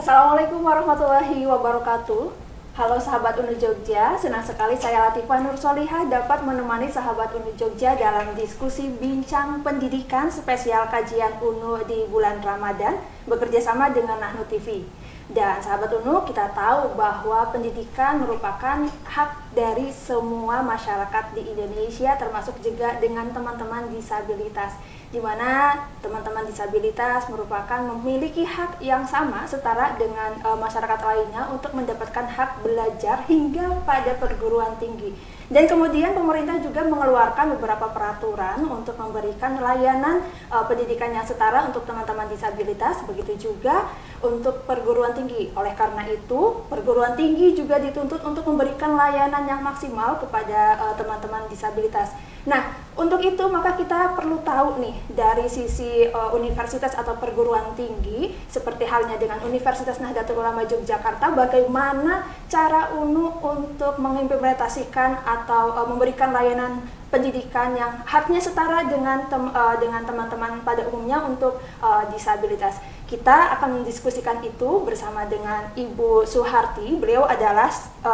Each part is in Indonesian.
Assalamualaikum warahmatullahi wabarakatuh. Halo sahabat Unu Jogja, senang sekali saya Latifah Nur Solihah dapat menemani sahabat Unu Jogja dalam diskusi bincang pendidikan spesial kajian Unu di bulan Ramadan bekerja sama dengan Nahnu TV. Dan sahabat Unu, kita tahu bahwa pendidikan merupakan hak dari semua masyarakat di Indonesia, termasuk juga dengan teman-teman disabilitas, di mana teman-teman disabilitas merupakan memiliki hak yang sama setara dengan masyarakat lainnya untuk mendapatkan hak belajar hingga pada perguruan tinggi. Dan kemudian pemerintah juga mengeluarkan beberapa peraturan untuk memberikan layanan pendidikan yang setara untuk teman-teman disabilitas, begitu juga untuk perguruan tinggi. Oleh karena itu, perguruan tinggi juga dituntut untuk memberikan layanan yang maksimal kepada teman-teman disabilitas. Nah, untuk itu maka kita perlu tahu nih dari sisi universitas atau perguruan tinggi, seperti halnya dengan Universitas Nahdlatul Ulama Yogyakarta, bagaimana cara UNU untuk mengimplementasikan atau memberikan layanan pendidikan yang haknya setara dengan teman-teman pada umumnya untuk disabilitas. Kita akan mendiskusikan itu bersama dengan Ibu Suharti. Beliau adalah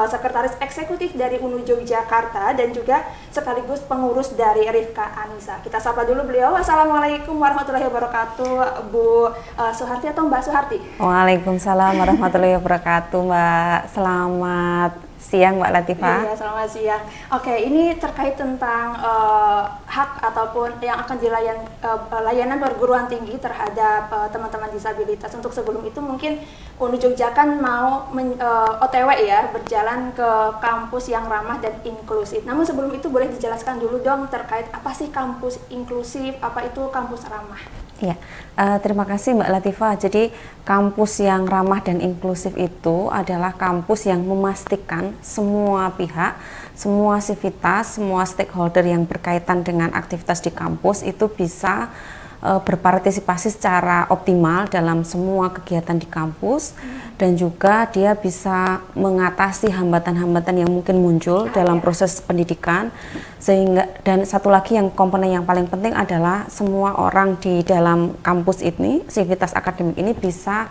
Sekretaris Eksekutif dari UNU Yogyakarta dan juga sekaligus pengurus dari Rifka Anissa. Kita sapa dulu beliau. Assalamualaikum warahmatullahi wabarakatuh, Bu Suharti atau Mbak Suharti. Waalaikumsalam warahmatullahi wabarakatuh, Mbak. Selamat siang, Mbak Latifah. Iya, selamat siang. Oke, ini terkait tentang hak ataupun yang akan layanan perguruan tinggi terhadap teman-teman disabilitas. Untuk sebelum itu mungkin UNU Jogja kan mau OTW ya, berjalan ke kampus yang ramah dan inklusif. Namun sebelum itu boleh dijelaskan dulu dong terkait apa sih kampus inklusif, apa itu kampus ramah? Ya, terima kasih Mbak Latifah. Jadi kampus yang ramah dan inklusif itu adalah kampus yang memastikan semua pihak, semua sivitas, semua stakeholder yang berkaitan dengan aktivitas di kampus itu bisa berpartisipasi secara optimal dalam semua kegiatan di kampus, dan juga dia bisa mengatasi hambatan-hambatan yang mungkin muncul dalam proses pendidikan. Sehingga, dan satu lagi yang komponen yang paling penting adalah semua orang di dalam kampus ini, sivitas akademik ini bisa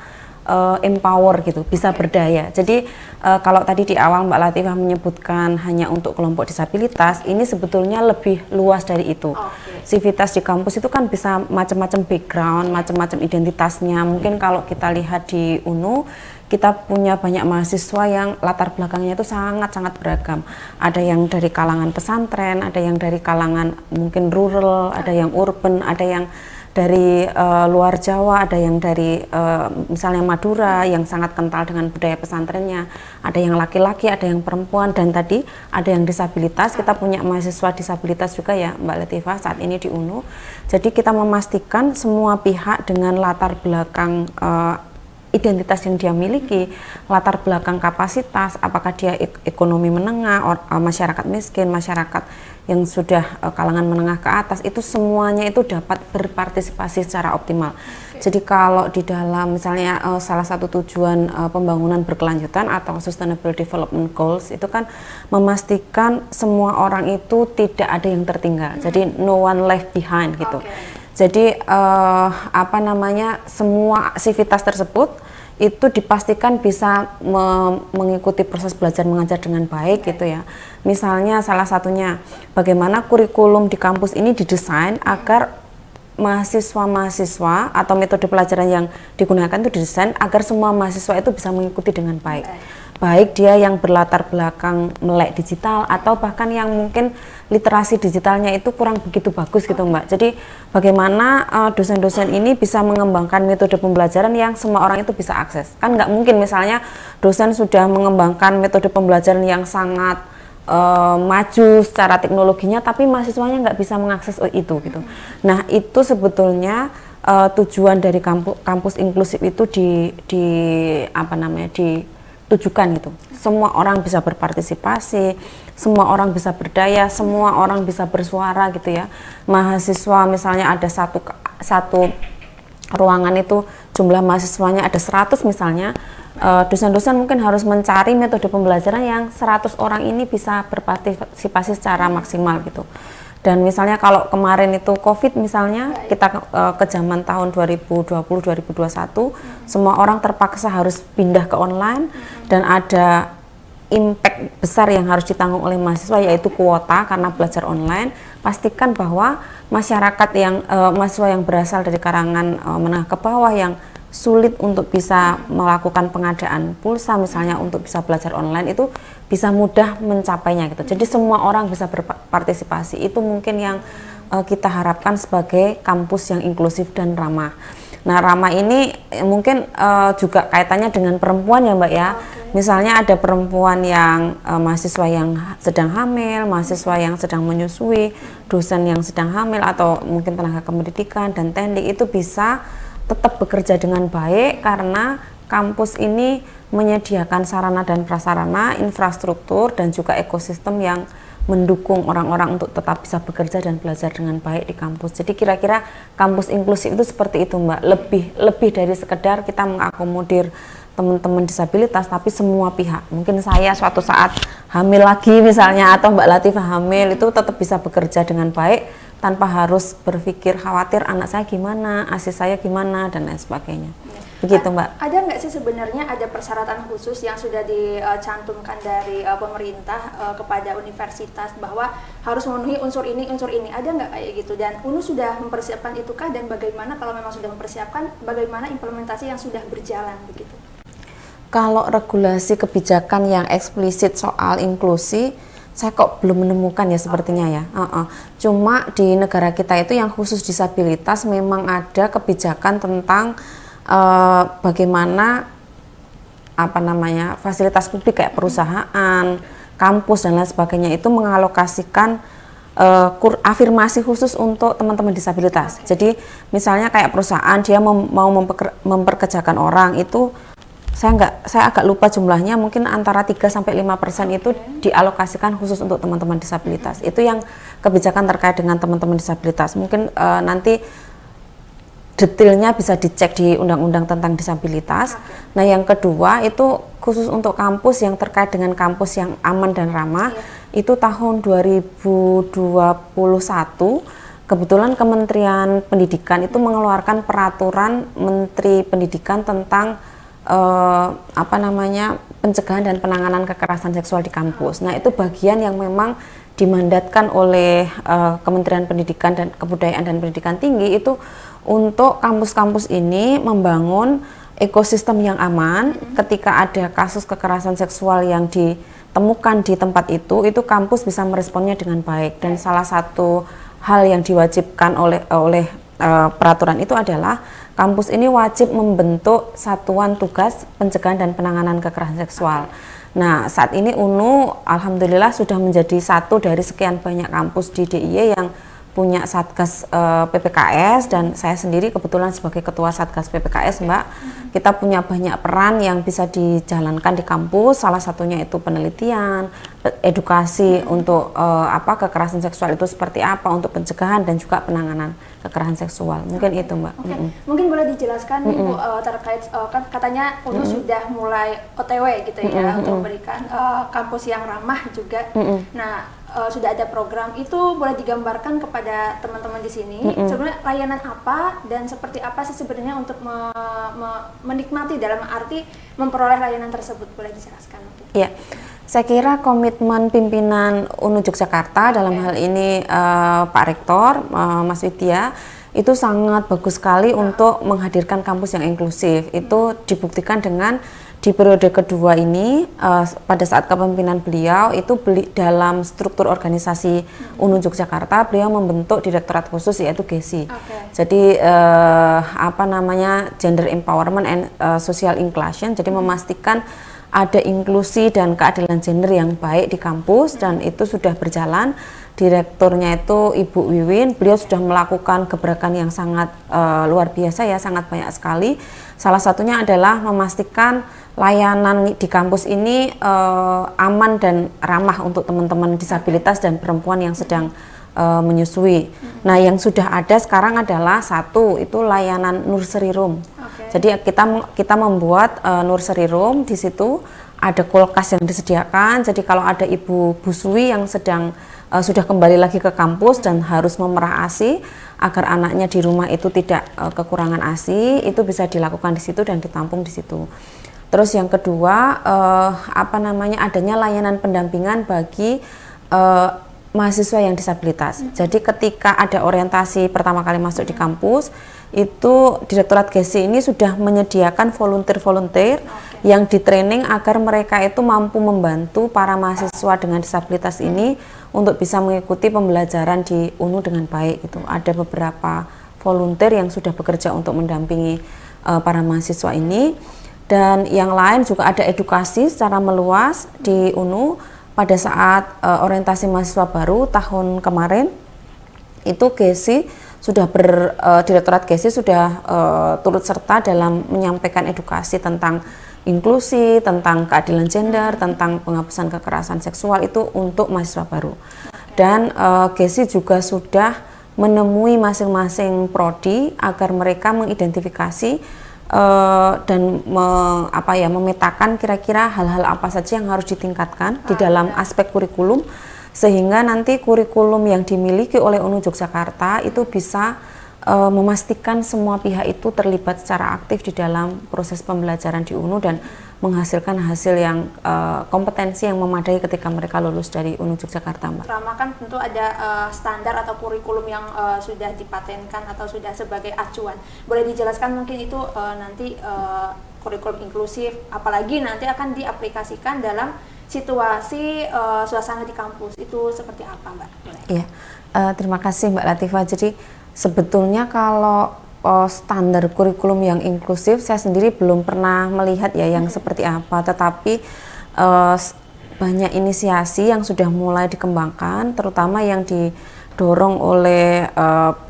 empower gitu, bisa berdaya. Jadi kalau tadi di awal Mbak Latifah menyebutkan hanya untuk kelompok disabilitas, ini sebetulnya lebih luas dari itu. Sivitas di kampus itu kan bisa macam-macam background, macam-macam identitasnya. Mungkin kalau kita lihat di UNU, kita punya banyak mahasiswa yang latar belakangnya itu sangat-sangat beragam. Ada yang dari kalangan pesantren, ada yang dari kalangan mungkin rural, ada yang urban, ada yang dari luar Jawa, ada yang dari misalnya Madura yang sangat kental dengan budaya pesantrennya, ada yang laki-laki, ada yang perempuan, dan tadi ada yang disabilitas. Kita punya mahasiswa disabilitas juga ya Mbak Latifah saat ini di UNU. Jadi kita memastikan semua pihak dengan latar belakang identitas yang dia miliki, latar belakang kapasitas, apakah dia ekonomi menengah, masyarakat miskin, masyarakat yang sudah kalangan menengah ke atas, itu semuanya itu dapat berpartisipasi secara optimal. Jadi kalau di dalam misalnya salah satu tujuan pembangunan berkelanjutan atau Sustainable Development Goals itu kan memastikan semua orang itu tidak ada yang tertinggal. Jadi no one left behind gitu. Jadi apa namanya, semua sivitas tersebut itu dipastikan bisa mengikuti proses belajar mengajar dengan baik gitu ya. Misalnya salah satunya bagaimana kurikulum di kampus ini didesain agar mahasiswa-mahasiswa atau metode pelajaran yang digunakan itu didesain agar semua mahasiswa itu bisa mengikuti dengan baik. Baik dia yang berlatar belakang melek digital atau bahkan yang mungkin literasi digitalnya itu kurang begitu bagus gitu Mbak. Jadi bagaimana dosen-dosen ini bisa mengembangkan metode pembelajaran yang semua orang itu bisa akses. Kan nggak mungkin misalnya dosen sudah mengembangkan metode pembelajaran yang sangat maju secara teknologinya tapi mahasiswanya nggak bisa mengakses itu gitu. Nah itu sebetulnya tujuan dari kampus inklusif itu ditujukan gitu. Semua orang bisa berpartisipasi, semua orang bisa berdaya, semua orang bisa bersuara gitu ya. Mahasiswa misalnya ada satu ruangan itu jumlah mahasiswanya ada 100 misalnya, dosen-dosen mungkin harus mencari metode pembelajaran yang 100 orang ini bisa berpartisipasi secara maksimal gitu. Dan misalnya kalau kemarin itu COVID misalnya, kita ke zaman tahun 2020-2021, semua orang terpaksa harus pindah ke online, dan ada impact besar yang harus ditanggung oleh mahasiswa, yaitu kuota karena belajar online. Pastikan bahwa masyarakat yang mahasiswa yang berasal dari karangan menengah ke bawah yang sulit untuk bisa melakukan pengadaan pulsa misalnya untuk bisa belajar online itu bisa mudah mencapainya gitu. Jadi semua orang bisa berpartisipasi. Itu mungkin yang kita harapkan sebagai kampus yang inklusif dan ramah. Nah, ramah ini mungkin juga kaitannya dengan perempuan ya Mbak ya. Misalnya ada perempuan yang mahasiswa yang sedang hamil, mahasiswa yang sedang menyusui, dosen yang sedang hamil, atau mungkin tenaga kependidikan dan teknik, itu bisa tetap bekerja dengan baik karena kampus ini menyediakan sarana dan prasarana, infrastruktur, dan juga ekosistem yang mendukung orang-orang untuk tetap bisa bekerja dan belajar dengan baik di kampus. Jadi kira-kira kampus inklusif itu seperti itu Mbak, lebih dari sekedar kita mengakomodir teman-teman disabilitas, tapi semua pihak. Mungkin saya suatu saat hamil lagi misalnya, atau Mbak Latifah hamil, itu tetap bisa bekerja dengan baik tanpa harus berpikir khawatir anak saya gimana, ASIS saya gimana, dan lain sebagainya. Begitu Mbak. Ada nggak sih sebenarnya ada persyaratan khusus yang sudah dicantumkan dari pemerintah kepada universitas bahwa harus memenuhi unsur ini, ada nggak kayak gitu? Dan UNU sudah mempersiapkan itukah, dan bagaimana kalau memang sudah mempersiapkan, bagaimana implementasi yang sudah berjalan begitu? Kalau regulasi kebijakan yang eksplisit soal inklusi, saya kok belum menemukan ya sepertinya ya. Cuma di negara kita itu yang khusus disabilitas memang ada kebijakan tentang bagaimana fasilitas publik kayak perusahaan, kampus dan lain sebagainya itu mengalokasikan afirmasi khusus untuk teman-teman disabilitas. Jadi misalnya kayak perusahaan dia mau memperkerjakan orang itu, saya agak lupa jumlahnya, mungkin antara 3-5% itu dialokasikan khusus untuk teman-teman disabilitas. Itu yang kebijakan terkait dengan teman-teman disabilitas. Mungkin nanti detailnya bisa dicek di Undang-Undang tentang Disabilitas. Nah, yang kedua itu khusus untuk kampus yang terkait dengan kampus yang aman dan ramah. Itu tahun 2021 kebetulan Kementerian Pendidikan itu mengeluarkan peraturan Menteri Pendidikan tentang pencegahan dan penanganan kekerasan seksual di kampus. Nah, itu bagian yang memang dimandatkan oleh Kementerian Pendidikan dan Kebudayaan dan Pendidikan Tinggi itu untuk kampus-kampus ini membangun ekosistem yang aman. Ketika ada kasus kekerasan seksual yang ditemukan di tempat itu kampus bisa meresponnya dengan baik. Dan salah satu hal yang diwajibkan oleh peraturan itu adalah kampus ini wajib membentuk satuan tugas pencegahan dan penanganan kekerasan seksual. Nah, saat ini UNU alhamdulillah sudah menjadi satu dari sekian banyak kampus di DIY yang punya Satgas PPKS, dan saya sendiri kebetulan sebagai ketua Satgas PPKS Mbak. Kita punya banyak peran yang bisa dijalankan di kampus, salah satunya itu penelitian, edukasi untuk kekerasan seksual itu seperti apa, untuk pencegahan dan juga penanganan kekerasan seksual. Mungkin itu Mbak. Mungkin boleh dijelaskan nih Bu, terkait kan katanya UNU sudah mulai OTW gitu ya untuk memberikan kampus yang ramah juga. Nah, sudah ada program itu, boleh digambarkan kepada teman-teman di sini sebenarnya layanan apa dan seperti apa sih sebenarnya untuk menikmati dalam arti memperoleh layanan tersebut, boleh dijelaskan? Iya, saya kira komitmen pimpinan UNU Yogyakarta dalam hal ini Pak Rektor Mas Widya itu sangat bagus sekali untuk menghadirkan kampus yang inklusif. Itu dibuktikan dengan di periode kedua ini, pada saat kepemimpinan beliau itu dalam struktur organisasi UNU Yogyakarta, beliau membentuk direktorat khusus yaitu GESI. Jadi Gender Empowerment and Social Inclusion, jadi memastikan ada inklusi dan keadilan gender yang baik di kampus, dan itu sudah berjalan. Direkturnya itu Ibu Wiwin, beliau sudah melakukan gebrakan yang sangat luar biasa ya, sangat banyak sekali. Salah satunya adalah memastikan layanan di kampus ini aman dan ramah untuk teman-teman disabilitas dan perempuan yang sedang menyusui. Nah, yang sudah ada sekarang adalah satu itu layanan nursery room. Jadi kita membuat nursery room. Di situ ada kulkas yang disediakan. Jadi kalau ada ibu busui yang sedang sudah kembali lagi ke kampus dan harus memerah ASI agar anaknya di rumah itu tidak kekurangan ASI, itu bisa dilakukan di situ dan ditampung di situ. Terus yang kedua, adanya layanan pendampingan bagi mahasiswa yang disabilitas. Jadi ketika ada orientasi pertama kali masuk di kampus, itu Direktorat GESI ini sudah menyediakan volunteer yang di-training agar mereka itu mampu membantu para mahasiswa dengan disabilitas ini untuk bisa mengikuti pembelajaran di UNU dengan baik gitu. Ada beberapa volunteer yang sudah bekerja untuk mendampingi para mahasiswa ini, dan yang lain juga ada edukasi secara meluas di UNU. Pada saat orientasi mahasiswa baru tahun kemarin, itu GESI sudah Direktorat GESI sudah turut serta dalam menyampaikan edukasi tentang inklusi, tentang keadilan gender, tentang penghapusan kekerasan seksual itu untuk mahasiswa baru. Dan GESI juga sudah menemui masing-masing prodi agar mereka mengidentifikasi dan memetakan kira-kira hal-hal apa saja yang harus ditingkatkan di dalam aspek kurikulum, sehingga nanti kurikulum yang dimiliki oleh UNU Yogyakarta itu bisa memastikan semua pihak itu terlibat secara aktif di dalam proses pembelajaran di UNU dan menghasilkan hasil yang kompetensi yang memadai ketika mereka lulus dari UNU Yogyakarta, Mbak. Rama kan tentu ada standar atau kurikulum yang sudah dipatenkan atau sudah sebagai acuan. Boleh dijelaskan mungkin itu nanti kurikulum inklusif, apalagi nanti akan diaplikasikan dalam situasi suasana di kampus itu seperti apa, Mbak? Iya, terima kasih Mbak Latifah. Jadi sebetulnya kalau standar kurikulum yang inklusif saya sendiri belum pernah melihat ya yang seperti apa, tetapi banyak inisiasi yang sudah mulai dikembangkan, terutama yang didorong oleh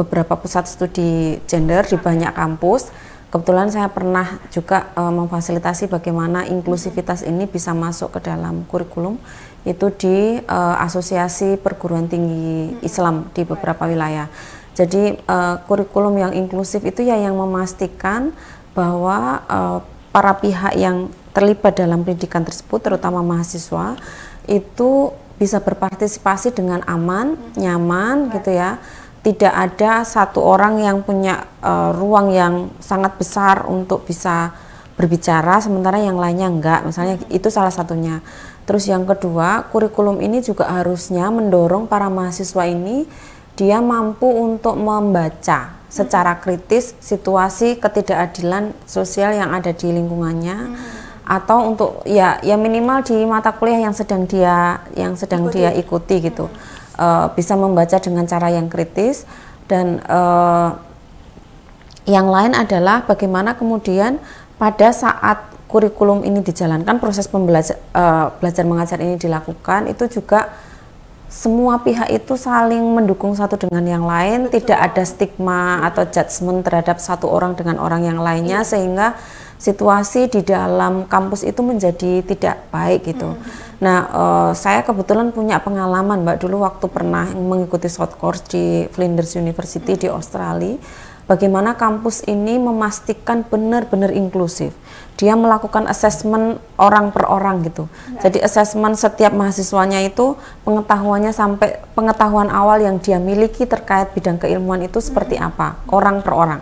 beberapa pusat studi gender di banyak kampus. Kebetulan saya pernah juga memfasilitasi bagaimana inklusivitas ini bisa masuk ke dalam kurikulum itu di Asosiasi Perguruan Tinggi Islam di beberapa wilayah. Jadi kurikulum yang inklusif itu ya yang memastikan bahwa para pihak yang terlibat dalam pendidikan tersebut, terutama mahasiswa, itu bisa berpartisipasi dengan aman, nyaman gitu ya. Tidak ada satu orang yang punya ruang yang sangat besar untuk bisa berbicara, sementara yang lainnya enggak. Misalnya itu salah satunya. Terus yang kedua, kurikulum ini juga harusnya mendorong para mahasiswa ini dia mampu untuk membaca secara kritis situasi ketidakadilan sosial yang ada di lingkungannya, atau untuk ya minimal di mata kuliah yang sedang dia ikuti gitu, bisa membaca dengan cara yang kritis. Dan yang lain adalah bagaimana kemudian pada saat kurikulum ini dijalankan, proses belajar mengajar ini dilakukan, itu juga semua pihak itu saling mendukung satu dengan yang lain. Betul. Tidak ada stigma atau judgement terhadap satu orang dengan orang yang lainnya, sehingga situasi di dalam kampus itu menjadi tidak baik gitu. Nah, saya kebetulan punya pengalaman, Mbak, dulu waktu pernah mengikuti short course di Flinders University di Australia, bagaimana kampus ini memastikan benar-benar inklusif. Dia melakukan assessment orang per orang gitu. Jadi assessment setiap mahasiswanya itu pengetahuannya sampai pengetahuan awal yang dia miliki terkait bidang keilmuan itu seperti apa, orang per orang.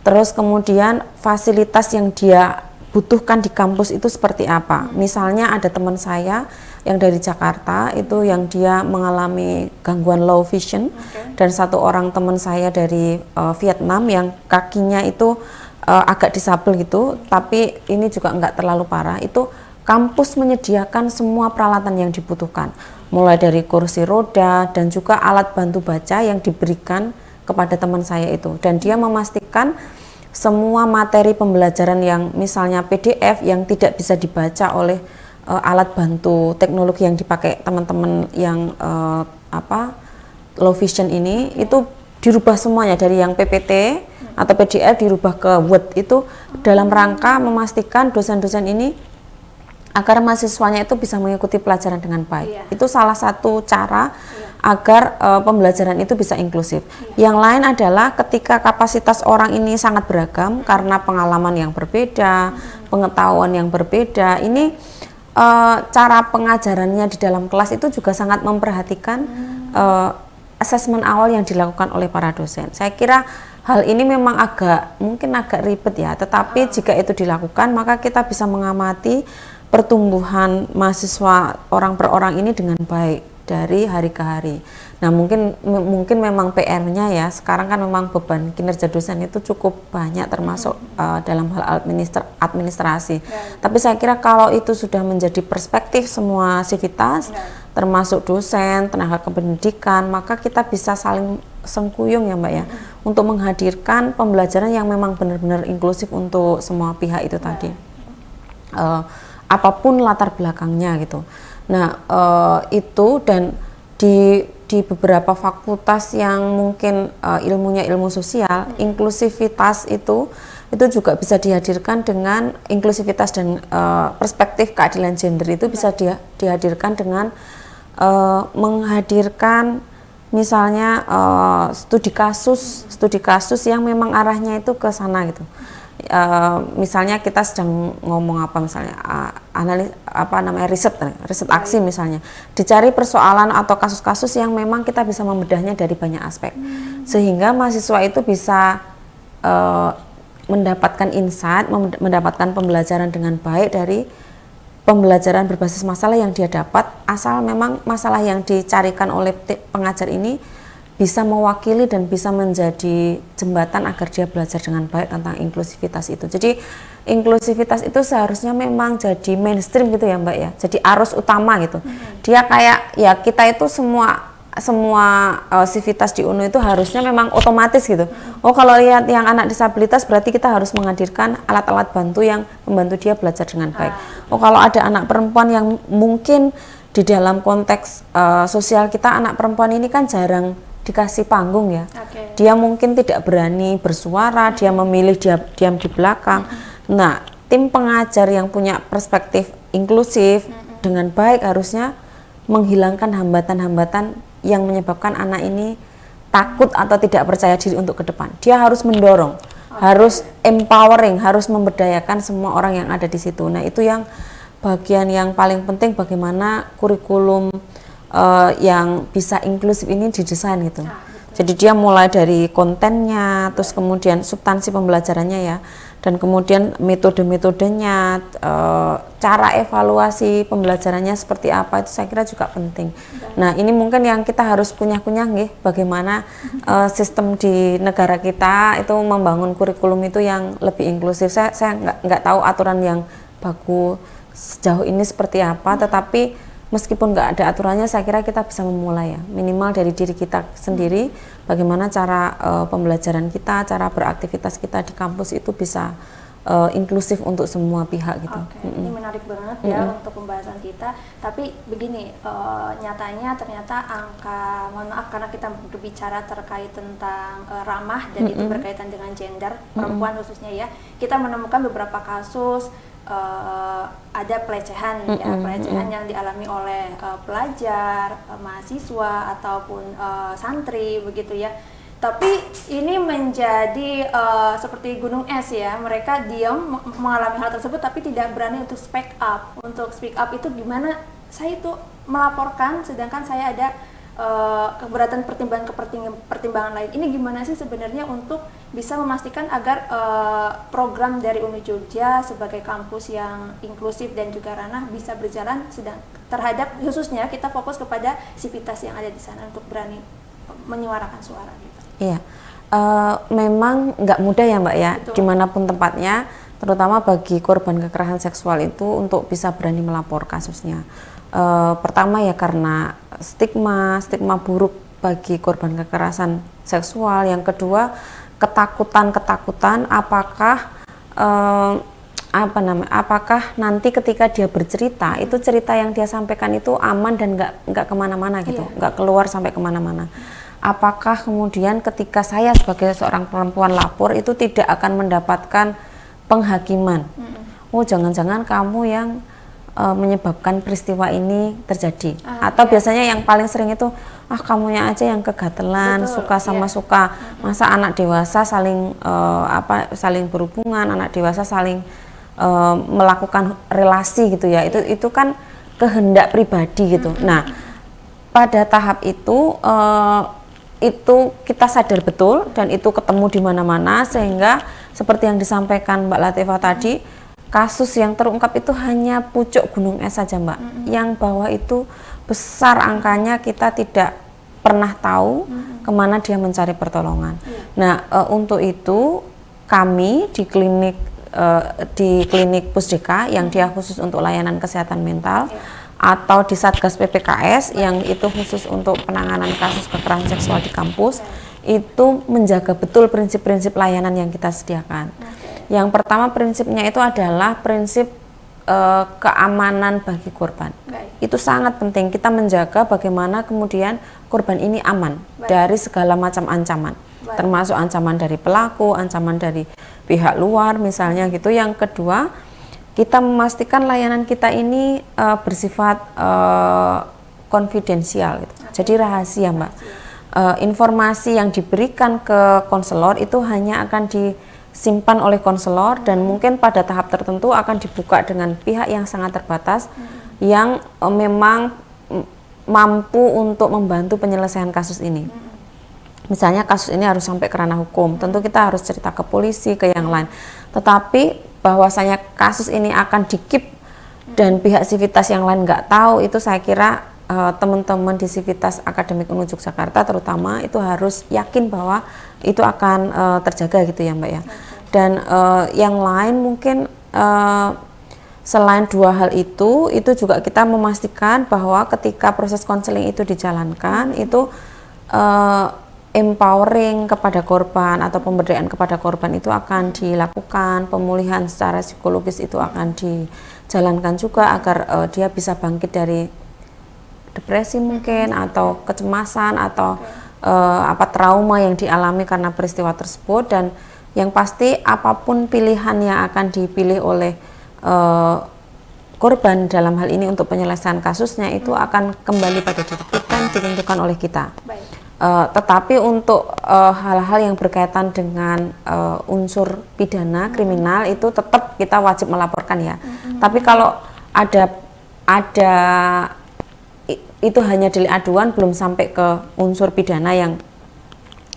Terus kemudian fasilitas yang dia butuhkan di kampus itu seperti apa. Misalnya ada teman saya yang dari Jakarta itu yang dia mengalami gangguan low vision, dan satu orang teman saya dari Vietnam yang kakinya itu agak disabel gitu, tapi ini juga enggak terlalu parah. Itu kampus menyediakan semua peralatan yang dibutuhkan, mulai dari kursi roda dan juga alat bantu baca yang diberikan kepada teman saya itu. Dan dia memastikan semua materi pembelajaran yang misalnya PDF yang tidak bisa dibaca oleh alat bantu teknologi yang dipakai teman-teman yang low vision ini, itu dirubah semuanya dari yang PPT atau PDF dirubah ke Word, itu dalam rangka memastikan dosen-dosen ini agar mahasiswanya itu bisa mengikuti pelajaran dengan baik. Iya. Itu salah satu cara agar pembelajaran itu bisa inklusif. Yang lain adalah ketika kapasitas orang ini sangat beragam karena pengalaman yang berbeda, pengetahuan yang berbeda, ini cara pengajarannya di dalam kelas itu juga sangat memperhatikan asesmen awal yang dilakukan oleh para dosen. Saya kira hal ini memang mungkin agak ribet ya, tetapi jika itu dilakukan maka kita bisa mengamati pertumbuhan mahasiswa orang per orang ini dengan baik dari hari ke hari. Nah mungkin memang PR-nya ya, sekarang kan memang beban kinerja dosen itu cukup banyak termasuk dalam hal administrasi. Tapi saya kira kalau itu sudah menjadi perspektif semua sivitas, termasuk dosen, tenaga kependidikan, maka kita bisa saling sengkuyung ya Mbak ya, untuk menghadirkan pembelajaran yang memang benar-benar inklusif untuk semua pihak itu tadi. Apapun latar belakangnya gitu. Nah itu, dan di beberapa fakultas yang mungkin ilmunya ilmu sosial, inklusivitas itu juga bisa dihadirkan dengan inklusivitas dan perspektif keadilan gender itu bisa dihadirkan dengan menghadirkan misalnya studi kasus yang memang arahnya itu ke sana gitu. Misalnya kita sedang ngomong misalnya riset aksi misalnya, dicari persoalan atau kasus-kasus yang memang kita bisa membedahnya dari banyak aspek, sehingga mahasiswa itu bisa mendapatkan insight, mendapatkan pembelajaran dengan baik dari pembelajaran berbasis masalah yang dia dapat, asal memang masalah yang dicarikan oleh pengajar ini bisa mewakili dan bisa menjadi jembatan agar dia belajar dengan baik tentang inklusivitas itu. Jadi inklusivitas itu seharusnya memang jadi mainstream gitu ya Mbak ya, jadi arus utama gitu. Dia kayak ya kita itu semua sivitas di UNU itu harusnya memang otomatis gitu. Oh kalau lihat yang anak disabilitas berarti kita harus menghadirkan alat-alat bantu yang membantu dia belajar dengan baik. Oh kalau ada anak perempuan yang mungkin di dalam konteks sosial kita, anak perempuan ini kan jarang dikasih panggung ya. Dia mungkin tidak berani bersuara, dia memilih diam di belakang. Nah, tim pengajar yang punya perspektif inklusif dengan baik harusnya menghilangkan hambatan-hambatan yang menyebabkan anak ini takut atau tidak percaya diri untuk ke depan. Dia harus mendorong, harus empowering, harus memberdayakan semua orang yang ada di situ. Nah, itu yang bagian yang paling penting, bagaimana kurikulum yang bisa inklusif ini didesain gitu. Jadi dia mulai dari kontennya, terus kemudian substansi pembelajarannya ya, dan kemudian metode-metodenya, cara evaluasi pembelajarannya seperti apa, itu saya kira juga penting. Nah ini mungkin yang kita harus kunyah-kunyah nih, bagaimana sistem di negara kita itu membangun kurikulum itu yang lebih inklusif. Saya nggak tahu aturan yang baku sejauh ini seperti apa, tetapi meskipun nggak ada aturannya, saya kira kita bisa memulai ya, minimal dari diri kita sendiri, bagaimana cara pembelajaran kita, cara beraktivitas kita di kampus itu bisa inklusif untuk semua pihak gitu. Ini menarik banget ya untuk pembahasan kita. Tapi begini, nyatanya ternyata angka, mohon maaf karena kita berbicara terkait tentang ramah dan itu berkaitan dengan gender, perempuan khususnya ya, kita menemukan beberapa kasus ada pelecehan pelecehan yang dialami oleh pelajar, mahasiswa ataupun santri begitu ya. Tapi ini menjadi seperti gunung es ya, mereka diam mengalami hal tersebut tapi tidak berani untuk speak up. Untuk speak up itu gimana? Saya itu melaporkan sedangkan saya ada keberatan pertimbangan lain. Ini gimana sih sebenarnya untuk bisa memastikan agar program dari UNU Jogja sebagai kampus yang inklusif dan juga ranah bisa berjalan terhadap khususnya kita fokus kepada sivitas yang ada di sana untuk berani menyuarakan suara gitu. Iya, memang nggak mudah ya Mbak ya, Betul. Dimanapun tempatnya, terutama bagi korban kekerasan seksual itu untuk bisa berani melapor kasusnya. Pertama ya karena stigma buruk bagi korban kekerasan seksual. Yang kedua ketakutan apakah apakah nanti ketika dia bercerita itu cerita yang dia sampaikan itu aman dan nggak kemana-mana gitu, nggak keluar sampai kemana-mana. Apakah kemudian ketika saya sebagai seorang perempuan lapor itu tidak akan mendapatkan penghakiman? Oh jangan-jangan kamu yang menyebabkan peristiwa ini terjadi. Atau biasanya yang paling sering itu kamunya aja yang kegatelan, suka sama suka. Masa anak dewasa saling saling berhubungan, anak dewasa saling melakukan relasi gitu ya. Itu kan kehendak pribadi gitu. Nah, pada tahap itu kita sadar betul dan itu ketemu di mana-mana, sehingga seperti yang disampaikan Mbak Latifah tadi, kasus yang terungkap itu hanya pucuk gunung es saja, Mbak. Yang bawah itu besar angkanya, kita tidak pernah tahu kemana dia mencari pertolongan. Nah, untuk itu kami di klinik Pusdeka yang dia khusus untuk layanan kesehatan mental, atau di Satgas PPKS yang itu khusus untuk penanganan kasus kekerasan seksual di kampus, itu menjaga betul prinsip-prinsip layanan yang kita sediakan. Yang pertama prinsipnya itu adalah prinsip keamanan bagi korban. Itu sangat penting, kita menjaga bagaimana kemudian korban ini aman dari segala macam ancaman, termasuk ancaman dari pelaku, ancaman dari pihak luar misalnya gitu. Yang kedua, kita memastikan layanan kita ini bersifat konfidensial gitu. Jadi rahasia, Mbak. Informasi yang diberikan ke konselor itu hanya akan disimpan oleh konselor, dan mungkin pada tahap tertentu akan dibuka dengan pihak yang sangat terbatas yang memang mampu untuk membantu penyelesaian kasus ini. Misalnya kasus ini harus sampai ke ranah hukum, tentu kita harus cerita ke polisi, ke yang lain. Tetapi bahwasanya kasus ini akan di-keep dan pihak Sivitas yang lain nggak tahu, itu saya kira teman-teman di Sivitas Akademik UNU Yogyakarta terutama itu harus yakin bahwa itu akan terjaga gitu ya, Mbak ya. Dan yang lain mungkin selain dua hal itu juga kita memastikan bahwa ketika proses konseling itu dijalankan, itu empowering kepada korban atau pemberdayaan kepada korban itu akan dilakukan, pemulihan secara psikologis itu akan dijalankan juga agar dia bisa bangkit dari depresi mungkin, atau kecemasan, atau trauma yang dialami karena peristiwa tersebut. Dan yang pasti apapun pilihan yang akan dipilih oleh korban dalam hal ini untuk penyelesaian kasusnya itu akan kembali pada diri kita, ditentukan oleh kita. Tetapi untuk hal-hal yang berkaitan dengan unsur pidana kriminal itu tetap kita wajib melaporkan ya. Tapi kalau ada itu hanya delik aduan, belum sampai ke unsur pidana yang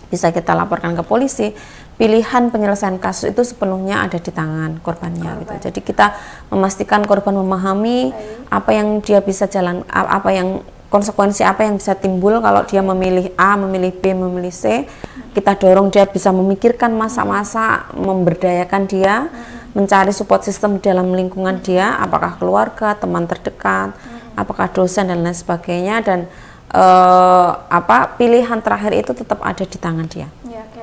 bisa kita laporkan ke polisi, pilihan penyelesaian kasus itu sepenuhnya ada di tangan korbannya gitu. Jadi kita memastikan korban memahami apa yang dia bisa konsekuensi apa yang bisa timbul kalau dia memilih A, memilih B, memilih C. Kita dorong dia bisa memikirkan masa-masa, memberdayakan dia, mencari support system dalam lingkungan dia, apakah keluarga, teman terdekat, apakah dosen dan lain sebagainya. Dan pilihan terakhir itu tetap ada di tangan dia.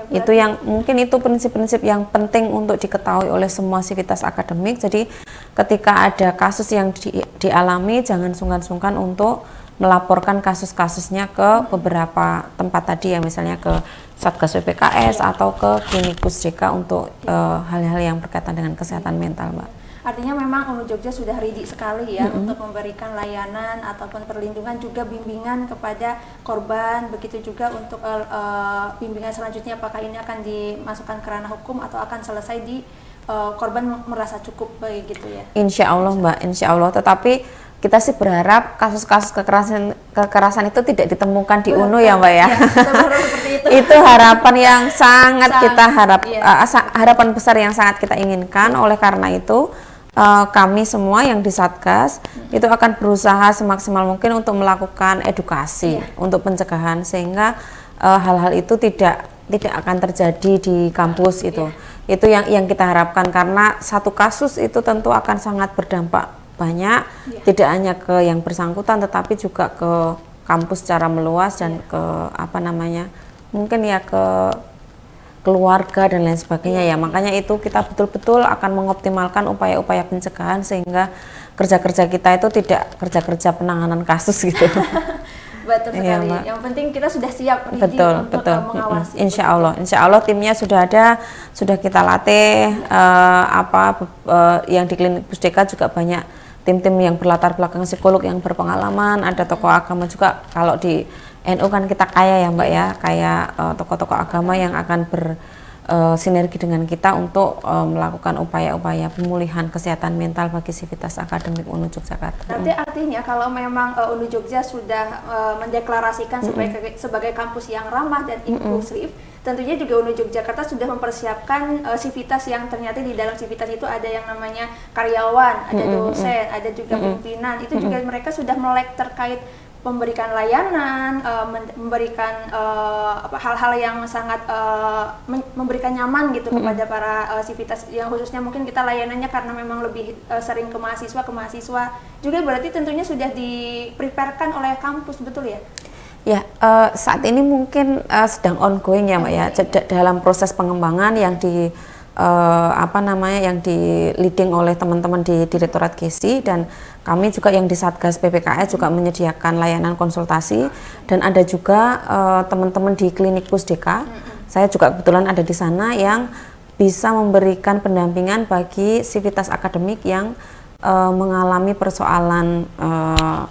Itu yang mungkin itu prinsip-prinsip yang penting untuk diketahui oleh semua sivitas akademik. Jadi ketika ada kasus yang dialami, jangan sungkan-sungkan untuk melaporkan kasus-kasusnya ke beberapa tempat tadi ya, misalnya ke Satgas PPKS atau ke klinik Pusdeka untuk hal-hal yang berkaitan dengan kesehatan mental, Mbak. Artinya memang UNU Jogja sudah ready sekali ya untuk memberikan layanan ataupun perlindungan, juga bimbingan kepada korban, begitu juga untuk bimbingan selanjutnya apakah ini akan dimasukkan ke ranah hukum atau akan selesai di korban merasa cukup begitu ya. Insya Allah, Mbak, Insya Allah. Tetapi kita sih berharap kasus-kasus kekerasan itu tidak ditemukan di UNU ya, Mbak ya. Itu harapan yang sangat kita harapan besar yang sangat kita inginkan. Oleh karena itu kami semua yang di Satgas itu akan berusaha semaksimal mungkin untuk melakukan edukasi untuk pencegahan, sehingga hal-hal itu tidak akan terjadi di kampus itu. Itu yang kita harapkan, karena satu kasus itu tentu akan sangat berdampak banyak, tidak hanya ke yang bersangkutan tetapi juga ke kampus secara meluas dan ke mungkin ya ke keluarga dan lain sebagainya ya. Makanya itu kita betul-betul akan mengoptimalkan upaya-upaya pencegahan sehingga kerja-kerja kita itu tidak kerja-kerja penanganan kasus gitu. Betul sekali. Ya, yang penting kita sudah siap untuk mengawasi. Insya Allah timnya sudah ada, sudah kita latih. Yang di klinik Pusdeka juga banyak tim-tim yang berlatar belakang psikolog yang berpengalaman, ada tokoh agama juga. Kalau di NU kan kita kaya ya Mbak ya, kayak tokoh-tokoh agama yang akan bersinergi dengan kita untuk melakukan upaya-upaya pemulihan kesehatan mental bagi sivitas akademik UNU Yogyakarta. Berarti artinya kalau memang UNU Jogja sudah mendeklarasikan sebagai kampus yang ramah dan inklusif, tentunya juga UNU Yogyakarta sudah mempersiapkan sivitas yang ternyata di dalam sivitas itu ada yang namanya karyawan, ada dosen, ada juga pimpinan. Itu juga mereka sudah melek terkait memberikan layanan, memberikan hal-hal yang sangat memberikan nyaman gitu kepada para sivitas, yang khususnya mungkin kita layanannya karena memang lebih sering ke mahasiswa juga, berarti tentunya sudah dipreparekan oleh kampus, betul ya? Ya, saat ini mungkin sedang ongoing ya Mbak ya, dalam proses pengembangan yang yang di leading oleh teman-teman di Direktorat Gizi, dan kami juga yang di Satgas PPKS juga menyediakan layanan konsultasi, dan ada juga teman-teman di klinik Pusdeka. Saya juga kebetulan ada di sana yang bisa memberikan pendampingan bagi sivitas akademik yang mengalami persoalan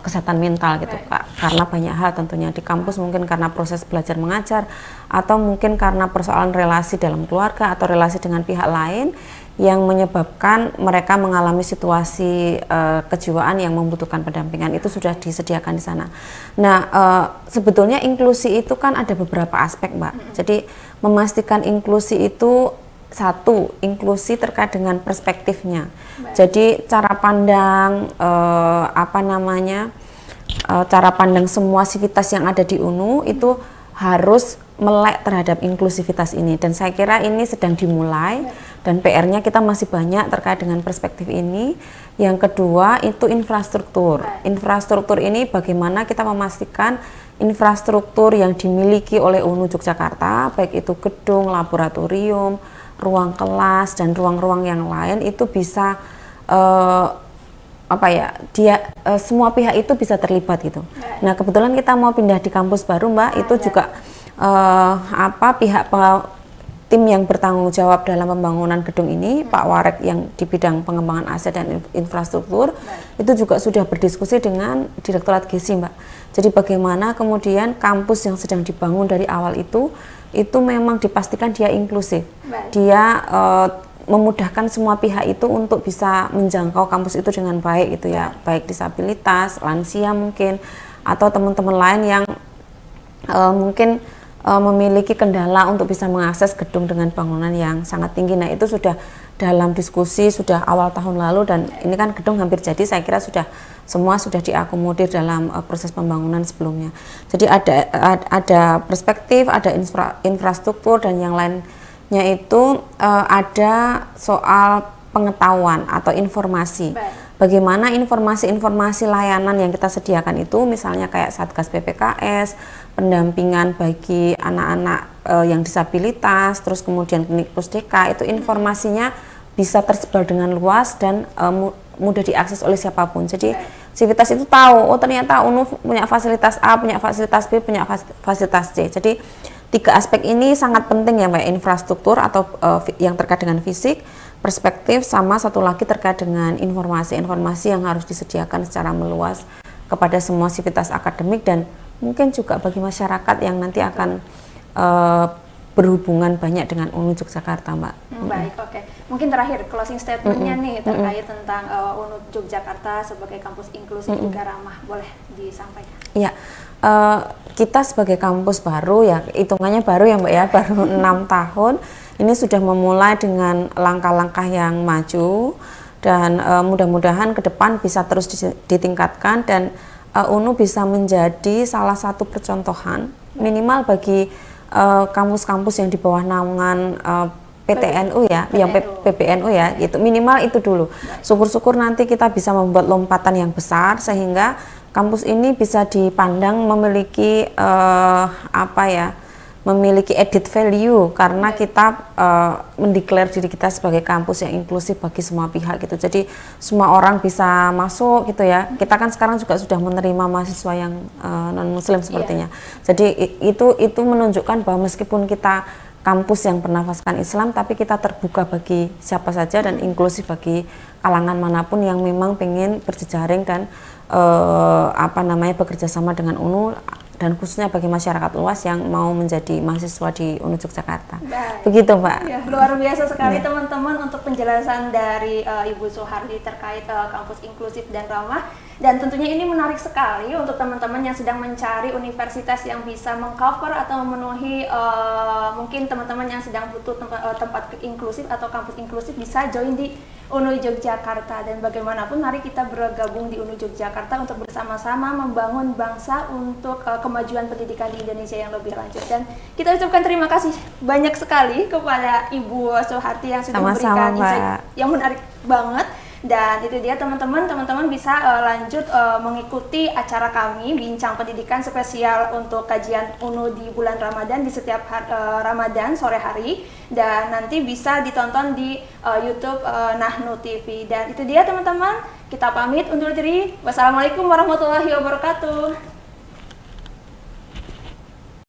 kesehatan mental gitu Kak. Karena banyak hal tentunya di kampus, mungkin karena proses belajar mengajar, atau mungkin karena persoalan relasi dalam keluarga atau relasi dengan pihak lain yang menyebabkan mereka mengalami situasi kejiwaan yang membutuhkan pendampingan. Itu sudah disediakan di sana. Nah, sebetulnya inklusi itu kan ada beberapa aspek Mbak. Jadi memastikan inklusi itu, satu, inklusi terkait dengan perspektifnya. Jadi cara pandang cara pandang semua sivitas yang ada di UNU itu harus melek terhadap inklusivitas ini, dan saya kira ini sedang dimulai dan PR-nya kita masih banyak terkait dengan perspektif ini. Yang kedua itu infrastruktur. Infrastruktur ini bagaimana kita memastikan infrastruktur yang dimiliki oleh UNU Yogyakarta, baik itu gedung, laboratorium, ruang kelas dan ruang-ruang yang lain itu bisa semua pihak itu bisa terlibat gitu. Nah, kebetulan kita mau pindah di kampus baru Mbak, itu juga tim yang bertanggung jawab dalam pembangunan gedung ini, Pak Warek yang di bidang pengembangan aset dan infrastruktur, itu juga sudah berdiskusi dengan Direktorat Gizi Mbak. Jadi bagaimana kemudian kampus yang sedang dibangun dari awal itu memang dipastikan dia inklusif. Dia memudahkan semua pihak itu untuk bisa menjangkau kampus itu dengan baik gitu ya, baik disabilitas, lansia mungkin, atau teman-teman lain yang mungkin memiliki kendala untuk bisa mengakses gedung dengan bangunan yang sangat tinggi. Nah, itu sudah dalam diskusi sudah awal tahun lalu, dan ini kan gedung hampir jadi, saya kira semua sudah diakomodir dalam proses pembangunan sebelumnya. Jadi ada perspektif, ada infrastruktur, dan yang lainnya itu ada soal pengetahuan atau informasi. Bagaimana informasi-informasi layanan yang kita sediakan itu, misalnya kayak Satgas PPKS, pendampingan bagi anak-anak yang disabilitas, terus kemudian klinik Pusdeka, itu informasinya bisa tersebar dengan luas dan mudah diakses oleh siapapun. Jadi sivitas itu tahu, oh ternyata UNU punya fasilitas A, punya fasilitas B, punya fasilitas C. Jadi tiga aspek ini sangat penting ya Mbak, infrastruktur atau yang terkait dengan fisik, perspektif, sama satu lagi terkait dengan informasi yang harus disediakan secara meluas kepada semua sivitas akademik dan mungkin juga bagi masyarakat yang nanti akan berhubungan banyak dengan UNU Yogyakarta, Mbak. Baik, oke. Mungkin terakhir closing statementnya nih terkait tentang UNU Yogyakarta sebagai kampus inklusif juga ramah, boleh disampaikan? Iya, kita sebagai kampus baru ya, hitungannya baru ya Mbak ya, baru 6 tahun. Ini sudah memulai dengan langkah-langkah yang maju, dan mudah-mudahan ke depan bisa terus ditingkatkan, dan UNU bisa menjadi salah satu percontohan minimal bagi kampus-kampus yang di bawah naungan PTNU ya, yang PBNU ya, itu minimal itu dulu. Syukur-syukur nanti kita bisa membuat lompatan yang besar sehingga kampus ini bisa dipandang memiliki memiliki added value karena kita mendeklar diri kita sebagai kampus yang inklusif bagi semua pihak gitu. Jadi semua orang bisa masuk gitu ya. Kita kan sekarang juga sudah menerima mahasiswa yang non muslim sepertinya. Jadi itu menunjukkan bahwa meskipun kita kampus yang bernafaskan Islam, tapi kita terbuka bagi siapa saja dan inklusif bagi kalangan manapun yang memang pengen berjejaring dan bekerja sama dengan UNU, dan khususnya bagi masyarakat luas yang mau menjadi mahasiswa di UNU Yogyakarta. Baik. Begitu, Mbak. Ya, luar biasa sekali teman-teman untuk penjelasan dari Ibu Soehardi terkait kampus inklusif dan ramah. Dan tentunya ini menarik sekali untuk teman-teman yang sedang mencari universitas yang bisa mengcover atau memenuhi mungkin teman-teman yang sedang butuh tempat inklusif atau kampus inklusif bisa join di UNU Yogyakarta. Dan bagaimanapun mari kita bergabung di UNU Yogyakarta untuk bersama-sama membangun bangsa untuk kemajuan pendidikan di Indonesia yang lebih lanjut. Dan kita ucapkan terima kasih banyak sekali kepada Ibu Soehardi yang sudah memberikan insight yang menarik banget. Dan itu dia teman-teman bisa lanjut mengikuti acara kami Bincang Pendidikan spesial untuk kajian UNU di bulan Ramadan di setiap Ramadan sore hari, dan nanti bisa ditonton di YouTube Nahnu TV. Dan itu dia teman-teman, kita pamit undur diri. Wassalamualaikum warahmatullahi wabarakatuh.